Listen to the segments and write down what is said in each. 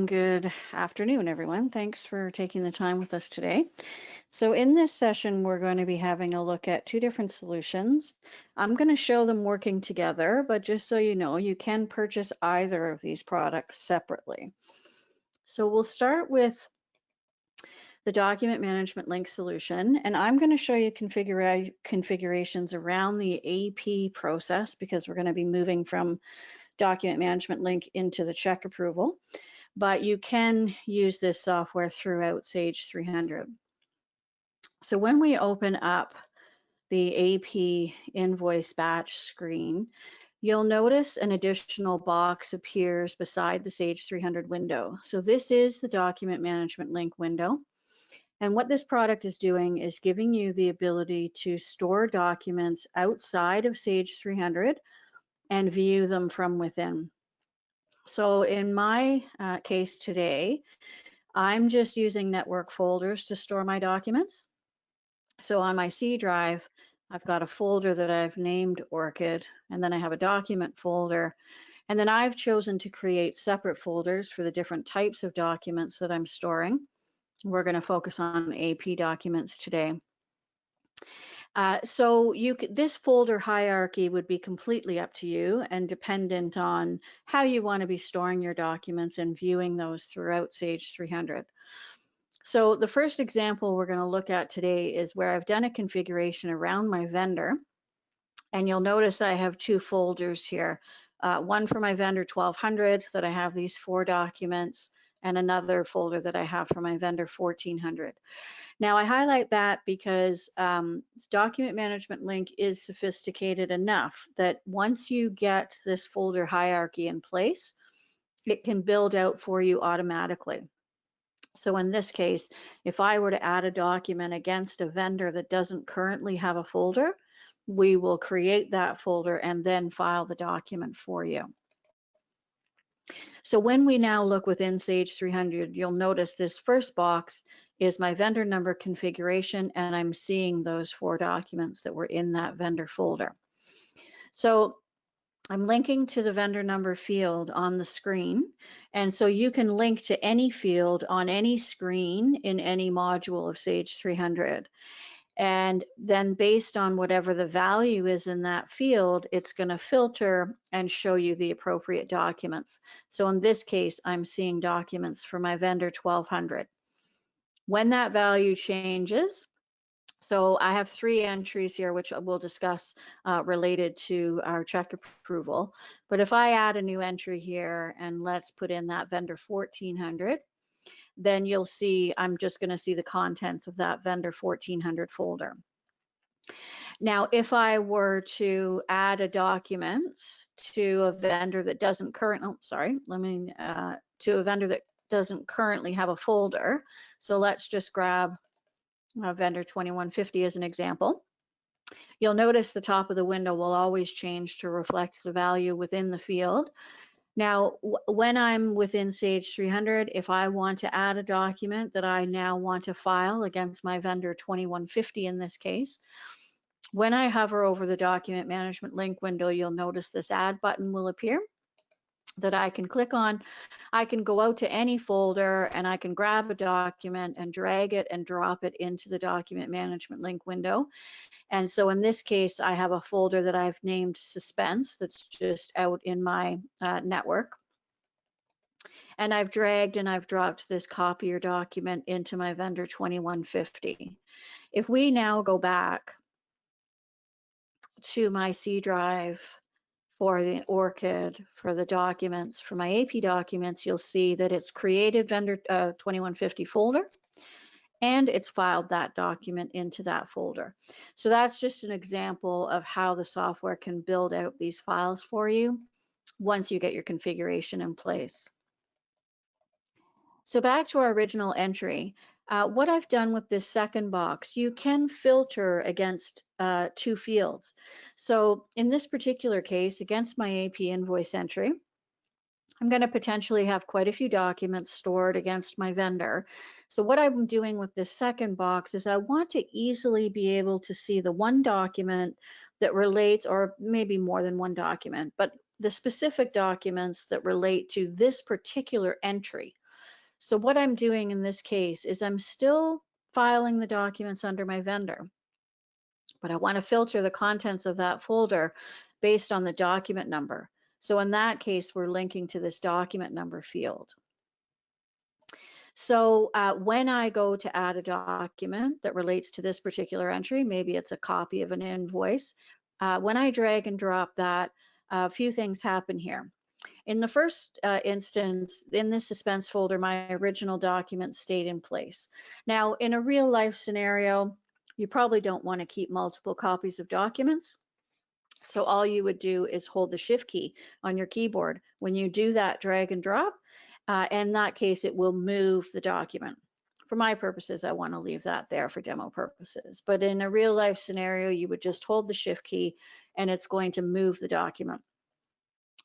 Good afternoon, everyone. Thanks for taking the time with us today. So in this session, we're going to be having a look at two different solutions. I'm going to show them working together, but just so you know, you can purchase either of these products separately. So we'll start with the Document Management Link solution, and I'm going to show you configurations around the AP process because we're going to be moving from Document Management Link into the check approval. But you can use this software throughout Sage 300. So when we open up the AP invoice batch screen, you'll notice an additional box appears beside the Sage 300 window. So this is the Document Management Link window. And what this product is doing is giving you the ability to store documents outside of Sage 300 and view them from within. So in my case today, I'm just using network folders to store my documents. So on my C drive, I've got a folder that I've named Orchid, and then I have a document folder. And then I've chosen to create separate folders for the different types of documents that I'm storing. We're going to focus on AP documents today. So this folder hierarchy would be completely up to you and dependent on how you want to be storing your documents and viewing those throughout Sage 300. So the first example we're going to look at today is where I've done a configuration around my vendor. And you'll notice I have two folders here, one for my vendor 1200 that I have these 4 documents, and another folder that I have for my vendor 1400. Now I highlight that because Document Management Link is sophisticated enough that once you get this folder hierarchy in place, it can build out for you automatically. So in this case, if I were to add a document against a vendor that doesn't currently have a folder, we will create that folder and then file the document for you. So when we now look within Sage 300, you'll notice this first box is my vendor number configuration, and I'm seeing those 4 documents that were in that vendor folder. So I'm linking to the vendor number field on the screen, and so you can link to any field on any screen in any module of Sage 300. And then based on whatever the value is in that field, it's going to filter and show you the appropriate documents. So in this case, I'm seeing documents for my vendor 1200. When that value changes, so I have 3 entries here, which we'll discuss related to our check approval. But if I add a new entry here and let's put in that vendor 1400, then you'll see I'm just going to see the contents of that vendor 1400 folder. Now, if I were to add a document to a vendor that doesn't currently, to a vendor that doesn't currently have a folder, so let's just grab vendor 2150 as an example. You'll notice the top of the window will always change to reflect the value within the field. Now, when I'm within Sage 300, if I want to add a document that I now want to file against my vendor 2150 in this case, when I hover over the Document Management Link window, you'll notice this Add button will appear that I can click on. I can go out to any folder and I can grab a document and drag it and drop it into the Document Management Link window. And so in this case, I have a folder that I've named Suspense that's just out in my network. And I've dragged and I've dropped this copier document into my vendor 2150. If we now go back to my C drive for the Orchid, for the documents, for my AP documents, you'll see that it's created vendor 2150 folder, and it's filed that document into that folder. So that's just an example of how the software can build out these files for you once you get your configuration in place. So back to our original entry, what I've done with this second box, you can filter against 2 fields. So in this particular case, against my AP invoice entry, I'm going to potentially have quite a few documents stored against my vendor. So what I'm doing with this second box is I want to easily be able to see the one document that relates, or maybe more than one document, but the specific documents that relate to this particular entry. So what I'm doing in this case is I'm still filing the documents under my vendor, but I want to filter the contents of that folder based on the document number. So in that case, we're linking to this document number field. So when I go to add a document that relates to this particular entry, maybe it's a copy of an invoice, when I drag and drop that, a few things happen here. In the first instance, in this suspense folder, my original document stayed in place. Now, in a real life scenario, you probably don't want to keep multiple copies of documents. So all you would do is hold the Shift key on your keyboard. When you do that drag and drop, in that case, it will move the document. For my purposes, I want to leave that there for demo purposes. But in a real life scenario, you would just hold the Shift key and it's going to move the document.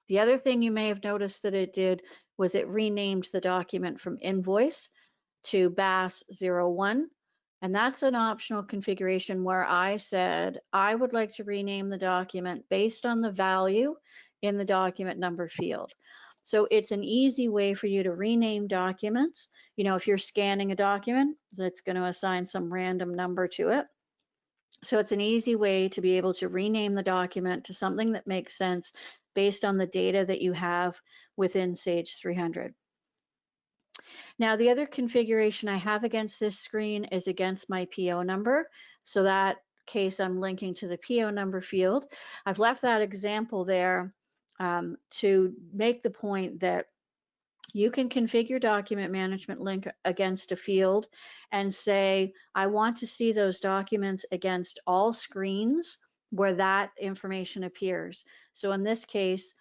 The other thing you may have noticed that it did was it renamed the document from invoice to BAASS 01. And that's an optional configuration where I said I would like to rename the document based on the value in the document number field. So it's an easy way for you to rename documents. You know, if you're scanning a document, it's going to assign some random number to it. So it's an easy way to be able to rename the document to something that makes sense based on the data that you have within Sage 300. Now, the other configuration I have against this screen is against my PO number. So that case, I'm linking to the PO number field. I've left that example there to make the point that you can configure document management link against a field and say, I want to see those documents against all screens where that information appears. So in this case,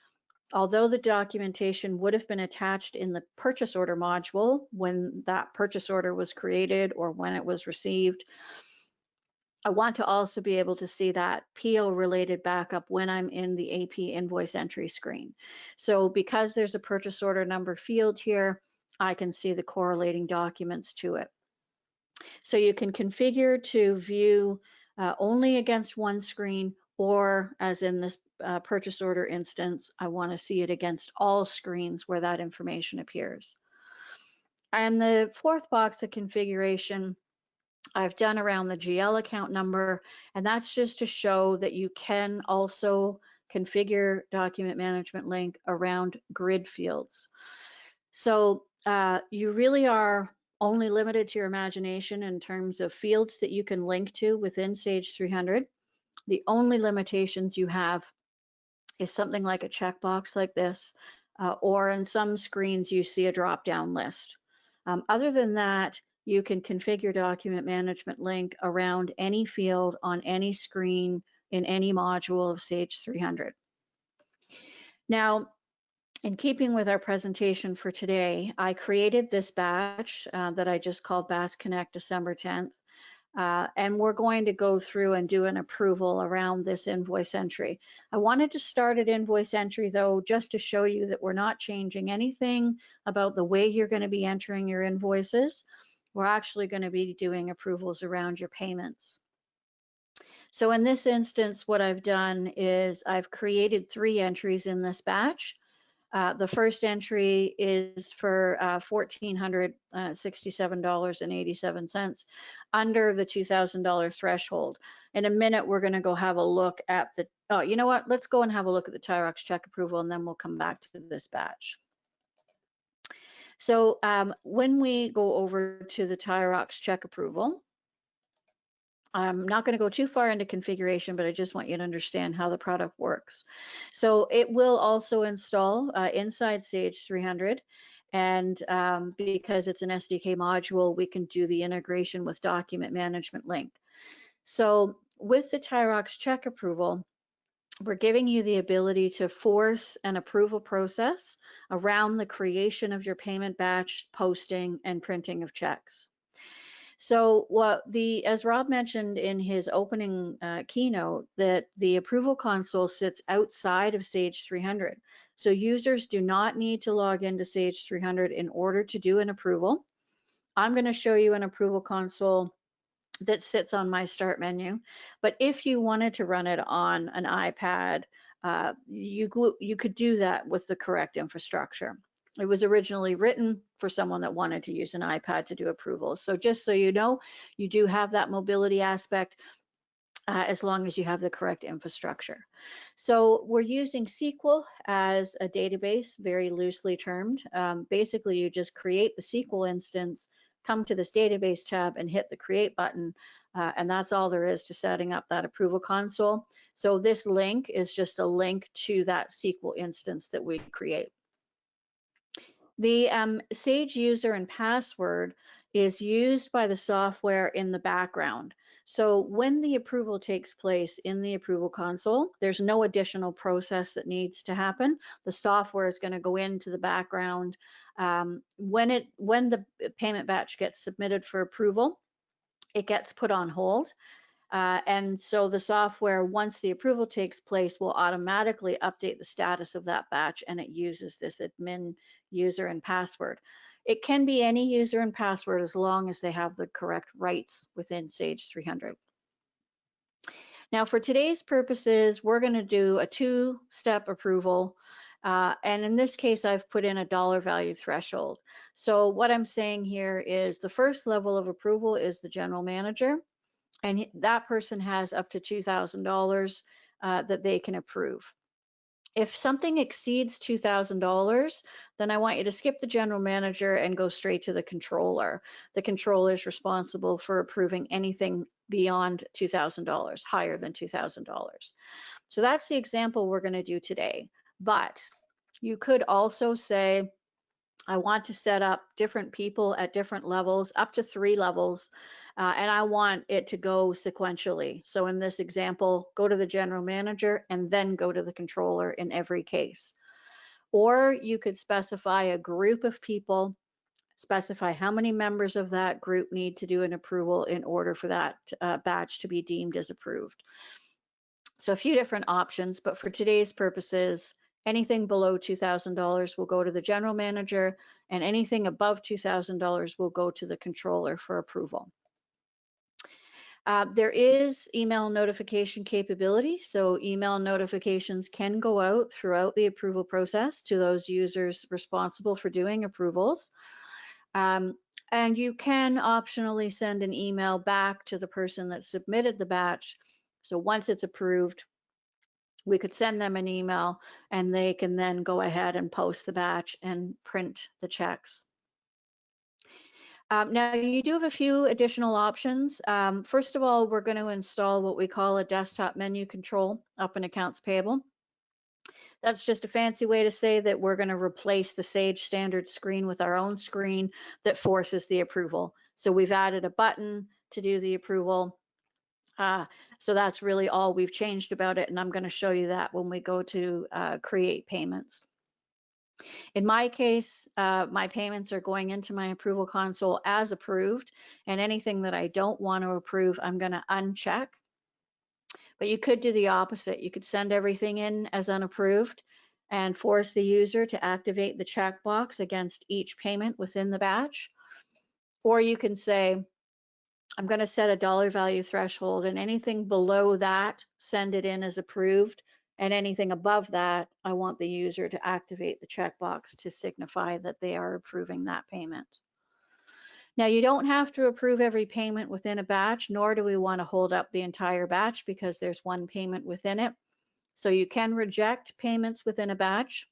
although the documentation would have been attached in the purchase order module when that purchase order was created or when it was received, I want to also be able to see that PO related backup when I'm in the AP invoice entry screen. So because there's a purchase order number field here, I can see the correlating documents to it. So you can configure to view only against one screen, or as in this purchase order instance, I want to see it against all screens where that information appears. And the fourth box, the configuration, I've done around the GL account number, and that's just to show that you can also configure document management link around grid fields. So you really are only limited to your imagination in terms of fields that you can link to within Sage 300. The only limitations you have is something like a checkbox like this, or in some screens you see a drop-down list. Other than that, you can configure document management link around any field on any screen in any module of Sage 300. Now, in keeping with our presentation for today, I created this batch that I just called BAASS Connect December 10th. And we're going to go through and do an approval around this invoice entry. I wanted to start at invoice entry though, just to show you that we're not changing anything about the way you're going to be entering your invoices. We're actually going to be doing approvals around your payments. So in this instance, what I've done is I've created 3 entries in this batch. The first entry is for $1,467.87 under the $2,000 threshold. In a minute, we're going to go have a look at the, oh, you know what? Let's go and have a look at the TaiRox Check Approval, and then we'll come back to this batch. So when we go over to the TaiRox Check Approval, I'm not going to go too far into configuration, but I just want you to understand how the product works. So it will also install inside Sage 300. And because it's an SDK module, we can do the integration with Document Management Link. So with the TaiRox Check Approval, we're giving you the ability to force an approval process around the creation of your payment batch, posting, and printing of checks. So as Rob mentioned in his opening keynote, that the approval console sits outside of Sage 300. So users do not need to log into Sage 300 in order to do an approval. I'm going to show you an approval console that sits on my start menu. But if you wanted to run it on an iPad, you could do that with the correct infrastructure. It was originally written for someone that wanted to use an iPad to do approvals. So just so you know, you do have that mobility aspect as long as you have the correct infrastructure. So we're using SQL as a database, very loosely termed. Basically, you just create the SQL instance, come to this database tab and hit the create button, and that's all there is to setting up that approval console. So this link is just a link to that SQL instance that we create. The Sage user and password is used by the software in the background. So when the approval takes place in the approval console, there's no additional process that needs to happen. The software is going to go into the background. When the payment batch gets submitted for approval, it gets put on hold. And so the software, once the approval takes place, will automatically update the status of that batch, and it uses this admin user and password. It can be any user and password as long as they have the correct rights within Sage 300. Now for today's purposes, we're going to do a two-step approval. And in this case, I've put in a dollar value threshold. So what I'm saying here is the first level of approval is the general manager. And that person has up to $2,000 that they can approve. If something exceeds $2,000, then I want you to skip the general manager and go straight to the controller. The controller is responsible for approving anything beyond $2,000, higher than $2,000. So that's the example we're going to do today. But you could also say, I want to set up different people at different levels, up to 3 levels, and I want it to go sequentially. So in this example, go to the general manager and then go to the controller in every case. Or you could specify a group of people, specify how many members of that group need to do an approval in order for that batch to be deemed as approved. So a few different options, but for today's purposes, anything below $2,000 will go to the general manager, and anything above $2,000 will go to the controller for approval. There is email notification capability, so email notifications can go out throughout the approval process to those users responsible for doing approvals. And you can optionally send an email back to the person that submitted the batch. So once it's approved, we could send them an email and they can then go ahead and post the batch and print the checks. Now you do have a few additional options. First of all, we're going to install what we call a desktop menu control up in accounts payable. That's just a fancy way to say that we're going to replace the Sage standard screen with our own screen that forces the approval. So we've added a button to do the approval. So that's really all we've changed about it, and I'm going to show you that when we go to create payments. In my case, my payments are going into my approval console as approved, and anything that I don't want to approve, I'm going to uncheck. But you could do the opposite. You could send everything in as unapproved and force the user to activate the checkbox against each payment within the batch. Or you can say, I'm going to set a dollar value threshold, and anything below that, send it in as approved, and anything above that, I want the user to activate the checkbox to signify that they are approving that payment. Now, you don't have to approve every payment within a batch, nor do we want to hold up the entire batch because there's one payment within it. So you can reject payments within a batch.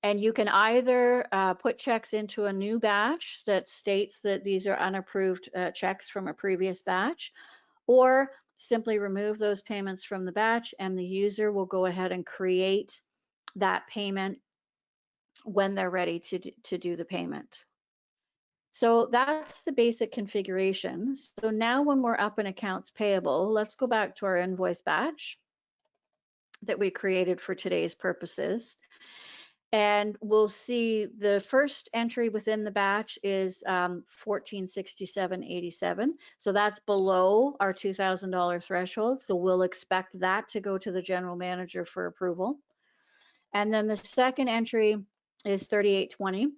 And you can either put checks into a new batch that states that these are unapproved checks from a previous batch, or simply remove those payments from the batch and the user will go ahead and create that payment when they're ready to do the payment. So that's the basic configuration. So now when we're up in accounts payable, let's go back to our invoice batch that we created for today's purposes. And we'll see the first entry within the batch is 1467.87. So that's below our $2,000 threshold. So we'll expect that to go to the general manager for approval. And then the second entry is 3820.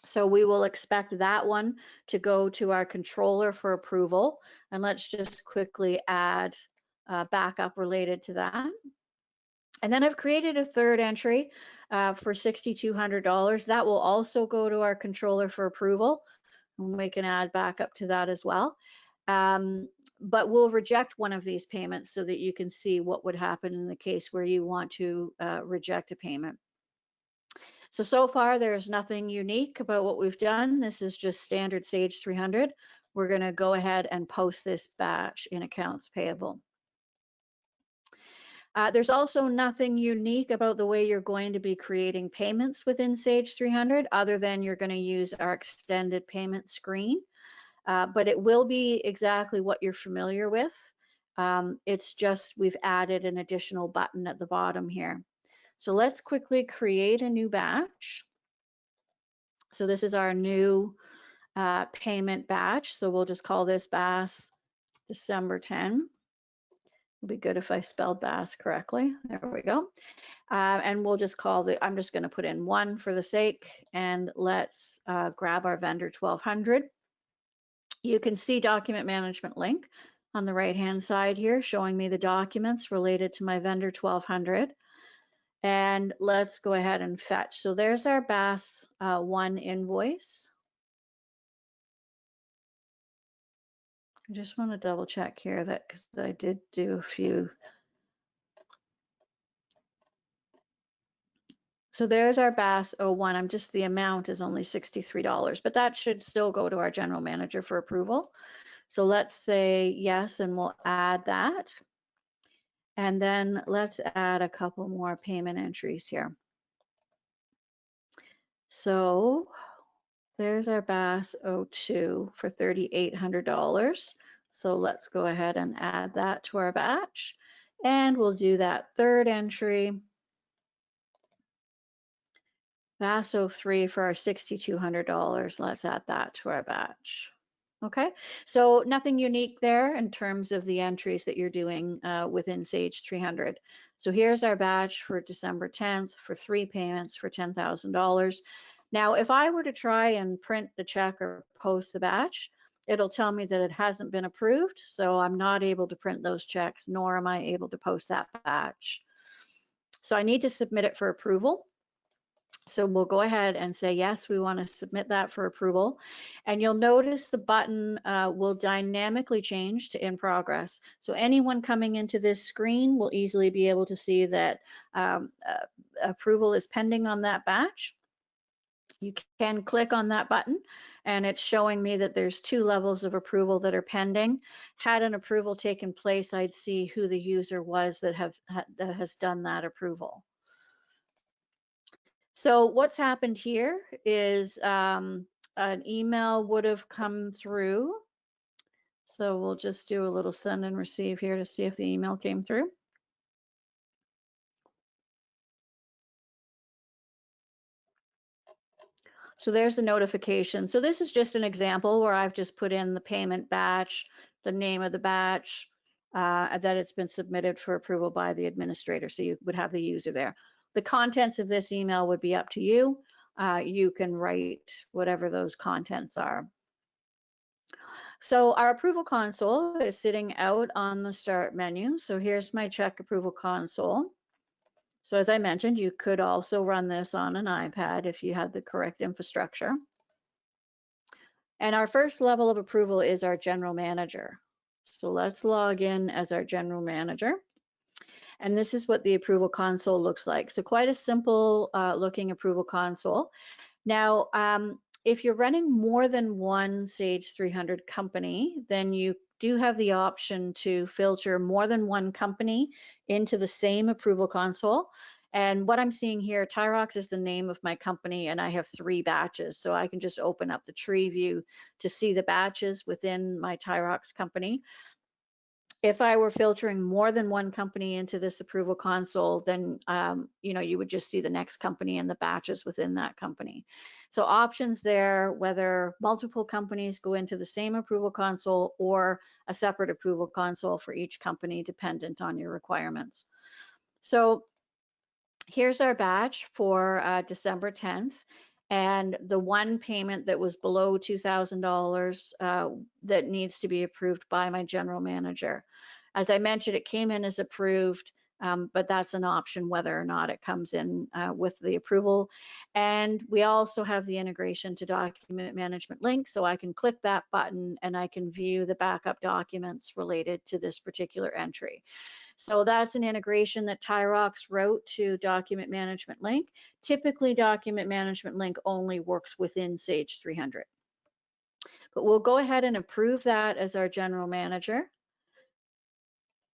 So we will expect that one to go to our controller for approval. And let's just quickly add backup related to that. And then I've created a third entry for $6,200. That will also go to our controller for approval. And we can add back up to that as well. But we'll reject one of these payments so that you can see what would happen in the case where you want to reject a payment. So far there's nothing unique about what we've done. This is just standard Sage 300. We're going to go ahead and post this batch in accounts payable. There's also nothing unique about the way you're going to be creating payments within Sage 300 other than you're going to use our extended payment screen. But it will be exactly what you're familiar with. It's just we've added an additional button at the bottom here. So let's quickly create a new batch. So this is our new payment batch. So we'll just call this BAASS December 10. It'll be good if I spelled BAASS correctly. There we go. And we'll just call I'm just going to put in 1 for the sake, and let's grab our vendor 1200. You can see Document Management Link on the right-hand side here, showing me the documents related to my vendor 1200. And let's go ahead and fetch. So there's our BAASS 1 invoice. I just want to double check here that because I did do a few. So there's our BAASS 01. The amount is only $63, but that should still go to our general manager for approval. So let's say yes, and we'll add that. And then let's add a couple more payment entries here. So there's our BAASS 02 for $3,800. So let's go ahead and add that to our batch. And we'll do that third entry, BAASS 03 for our $6,200. Let's add that to our batch. Okay, so nothing unique there in terms of the entries that you're doing within Sage 300. So here's our batch for December 10th for 3 payments for $10,000. Now, if I were to try and print the check or post the batch, it'll tell me that it hasn't been approved. So I'm not able to print those checks, nor am I able to post that batch. So I need to submit it for approval. So we'll go ahead and say, yes, we want to submit that for approval. And you'll notice the button will dynamically change to in progress. So anyone coming into this screen will easily be able to see that approval is pending on that batch. You can click on that button and it's showing me that there's 2 levels of approval that are pending. Had an approval taken place, I'd see who the user was that has done that approval. So what's happened here is an email would have come through. So we'll just do a little send and receive here to see if the email came through. So there's the notification. So this is just an example where I've just put in the payment batch, the name of the batch, that it's been submitted for approval by the administrator. So you would have the user there. The contents of this email would be up to you. You can write whatever those contents are. So our approval console is sitting out on the start menu. So here's my check approval console. So as I mentioned, you could also run this on an iPad if you had the correct infrastructure. And our first level of approval is our general manager. So let's log in as our general manager. And this is what the approval console looks like. So quite a simple looking approval console. Now, if you're running more than one Sage 300 company, then you do have the option to filter more than one company into the same approval console. And what I'm seeing here, TaiRox is the name of my company, and I have 3 batches. So I can just open up the tree view to see the batches within my TaiRox company. If I were filtering more than one company into this approval console, then you would just see the next company and the batches within that company. So options there, whether multiple companies go into the same approval console or a separate approval console for each company, dependent on your requirements. So here's our batch for December 10th. And the one payment that was below $2,000 that needs to be approved by my general manager. As I mentioned, it came in as approved. but that's an option whether or not it comes in with the approval. And we also have the integration to Document Management Link, so I can click that button and I can view the backup documents related to this particular entry. So that's an integration that TaiRox wrote to Document Management Link. Typically, Document Management Link only works within Sage 300. But we'll go ahead and approve that as our general manager.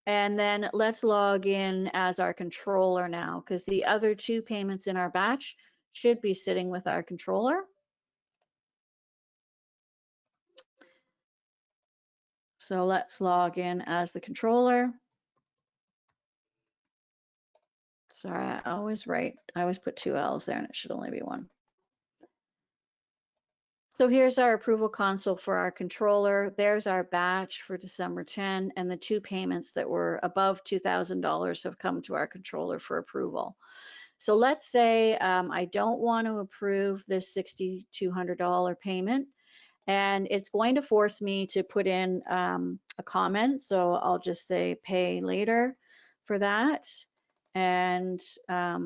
And then let's log in as our controller now, because the other two payments in our batch should be sitting with our controller. So let's log in as the controller. Sorry, I always put two L's there and it should only be one. So here's our approval console for our controller. There's our batch for December 10, and the two payments that were above $2,000 have come to our controller for approval. So let's say I don't want to approve this $6,200 payment, and it's going to force me to put in a comment. So I'll just say pay later for that. And I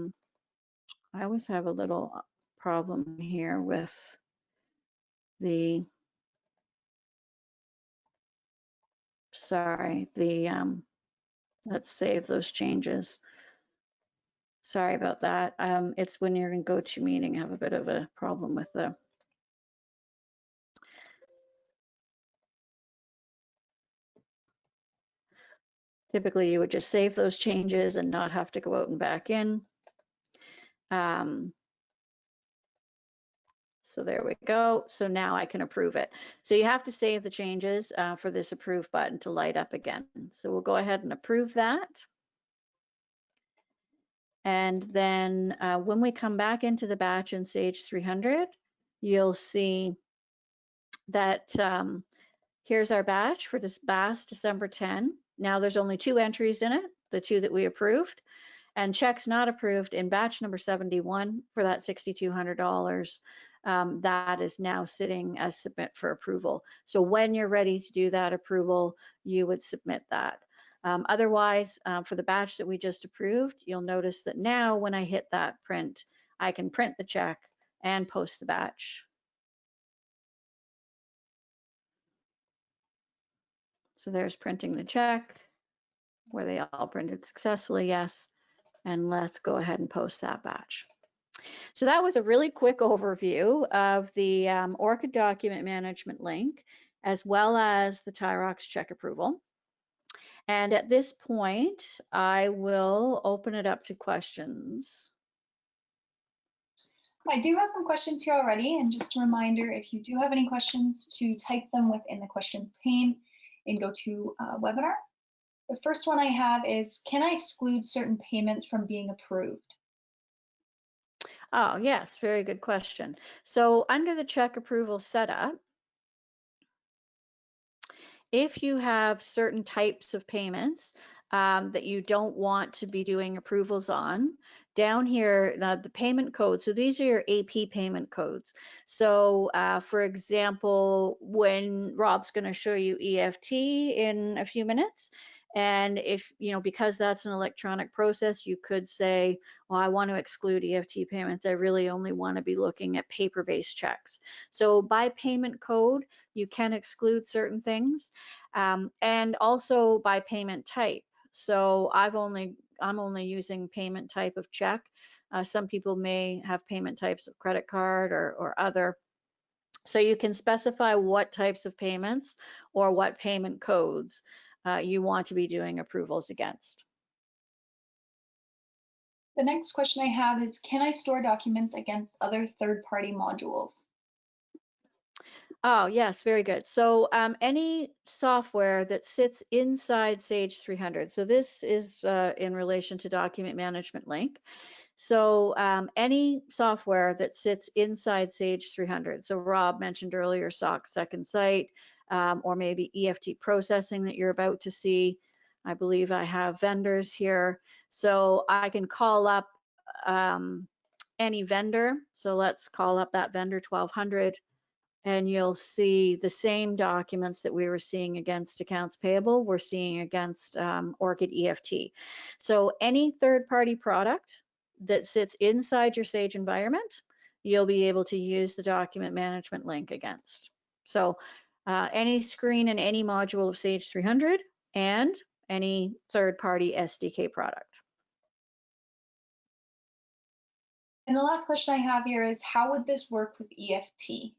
always have a little problem here with the, let's save those changes. Sorry about that. It's when you're in GoToMeeting, I have a bit of a problem with the typically you would just save those changes and not have to go out and back in. So there we go. So now I can approve it. So you have to save the changes for this approve button to light up again. So we'll go ahead and approve that. And then when we come back into the batch in Sage 300, you'll see that here's our batch for this BAASS December 10. Now there's only two entries in it, the two that we approved, and checks not approved in batch number 71 for that $6,200. That is now sitting as submit for approval. So when you're ready to do that approval, you would submit that. Otherwise, for the batch that we just approved, you'll notice that now when I hit that print, I can print the check and post the batch. So there's printing the check, where they all printed successfully, yes. And let's go ahead and post that batch. So that was a really quick overview of the Orchid Document Management Link, as well as the TaiRox Check Approval. And at this point, I will open it up to questions. I do have some questions here already, and just a reminder, if you do have any questions, to type them within the question pane and go to webinar. The first one I have is, can I exclude certain payments from being approved? Oh, yes, very good question. So under the check approval setup, if you have certain types of payments that you don't want to be doing approvals on, down here, the payment code, so these are your AP payment codes. So for example, when Rob's going to show you EFT in a few minutes, and if, because that's an electronic process, you could say, well, I want to exclude EFT payments. I really only want to be looking at paper-based checks. So by payment code, you can exclude certain things, and also by payment type. So I'm only using payment type of check. Some people may have payment types of credit card or other. So you can specify what types of payments or what payment codes you want to be doing approvals against. The next question I have is, can I store documents against other third-party modules? Oh, yes, very good. So any software that sits inside Sage 300, so this is in relation to Document Management Link. So any software that sits inside Sage 300, so Rob mentioned earlier SOC Second Sight, or maybe EFT processing that you're about to see. I believe I have vendors here. So I can call up any vendor. So let's call up that vendor 1200. and you'll see the same documents that we were seeing against accounts payable, we're seeing against Orchid EFT. So any third-party product that sits inside your Sage environment, you'll be able to use the document management link against. So any screen and any module of Sage 300 and any third-party SDK product. And the last question I have here is, how would this work with EFT?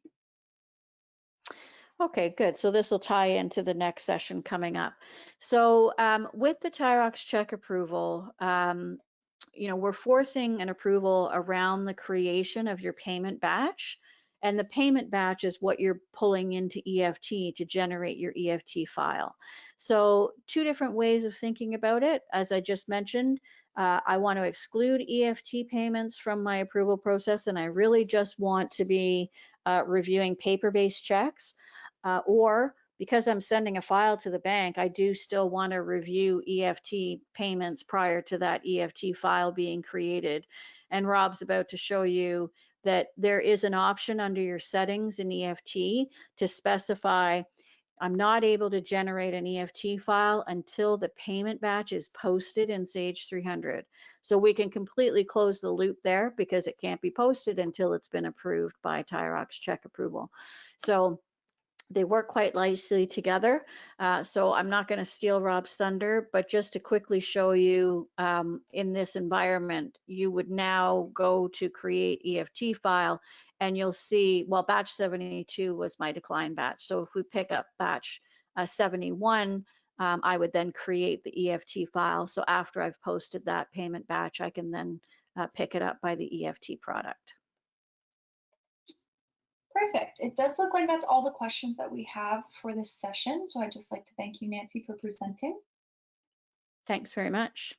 Okay, good. So this will tie into the next session coming up. So with the TaiRox Check Approval, we're forcing an approval around the creation of your payment batch. And the payment batch is what you're pulling into EFT to generate your EFT file. So two different ways of thinking about it. As I just mentioned, I want to exclude EFT payments from my approval process, and I really just want to be reviewing paper-based checks. Or because I'm sending a file to the bank, I do still want to review EFT payments prior to that EFT file being created. And Rob's about to show you that there is an option under your settings in EFT to specify I'm not able to generate an EFT file until the payment batch is posted in Sage 300. So we can completely close the loop there because it can't be posted until it's been approved by TaiRox Check Approval. So they work quite nicely together. So I'm not going to steal Rob's thunder, but just to quickly show you in this environment, you would now go to create EFT file and you'll see, well, batch 72 was my decline batch. So if we pick up batch 71, I would then create the EFT file. So after I've posted that payment batch, I can then pick it up by the EFT product. Perfect. It does look like that's all the questions that we have for this session. So I'd just like to thank you, Nancy, for presenting. Thanks very much.